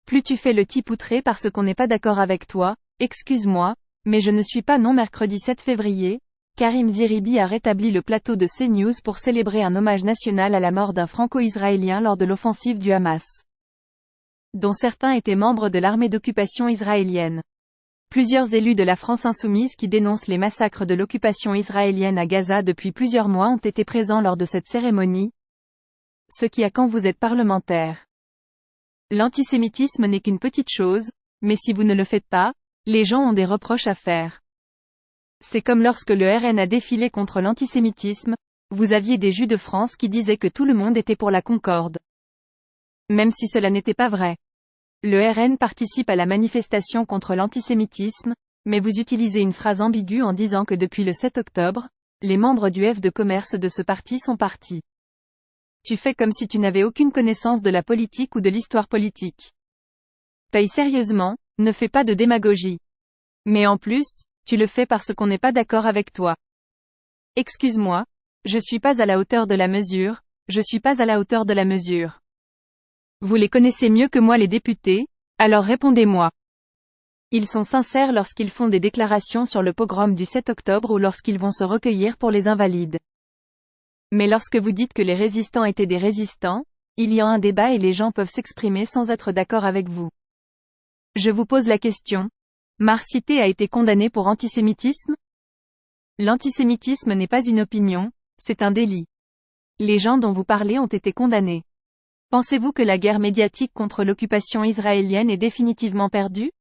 Plus tu fais le type outré parce qu'on n'est pas d'accord avec toi, excuse-moi, mais je ne suis pas. Non. Mercredi 7 février, Karim Zeribi a rétabli le plateau de CNews pour célébrer un hommage national à la mort d'un franco-israélien lors de l'offensive du Hamas, dont certains étaient membres de l'armée d'occupation israélienne. Plusieurs élus de la France insoumise qui dénoncent les massacres de l'occupation israélienne à Gaza depuis plusieurs mois ont été présents lors de cette cérémonie. Ce qui a quand vous êtes parlementaire. L'antisémitisme n'est qu'une petite chose, mais si vous ne le faites pas, les gens ont des reproches à faire. C'est comme lorsque le RN a défilé contre l'antisémitisme, vous aviez des Jus de France qui disaient que tout le monde était pour la concorde. Même si cela n'était pas vrai. Le RN participe à la manifestation contre l'antisémitisme, mais vous utilisez une phrase ambiguë en disant que depuis le 7 octobre, les membres du F de commerce de ce parti sont partis. Tu fais comme si tu n'avais aucune connaissance de la politique ou de l'histoire politique. Paye sérieusement, ne fais pas de démagogie. Mais en plus, tu le fais parce qu'on n'est pas d'accord avec toi. Excuse-moi, je suis pas à la hauteur de la mesure, je suis pas à la hauteur de la mesure. Vous les connaissez mieux que moi les députés, alors répondez-moi. Ils sont sincères lorsqu'ils font des déclarations sur le pogrom du 7 octobre ou lorsqu'ils vont se recueillir pour les invalides. Mais lorsque vous dites que les résistants étaient des résistants, il y a un débat et les gens peuvent s'exprimer sans être d'accord avec vous. Je vous pose la question. Marcité a été condamné pour antisémitisme? L'antisémitisme n'est pas une opinion, c'est un délit. Les gens dont vous parlez ont été condamnés. Pensez-vous que la guerre médiatique contre l'occupation israélienne est définitivement perdue?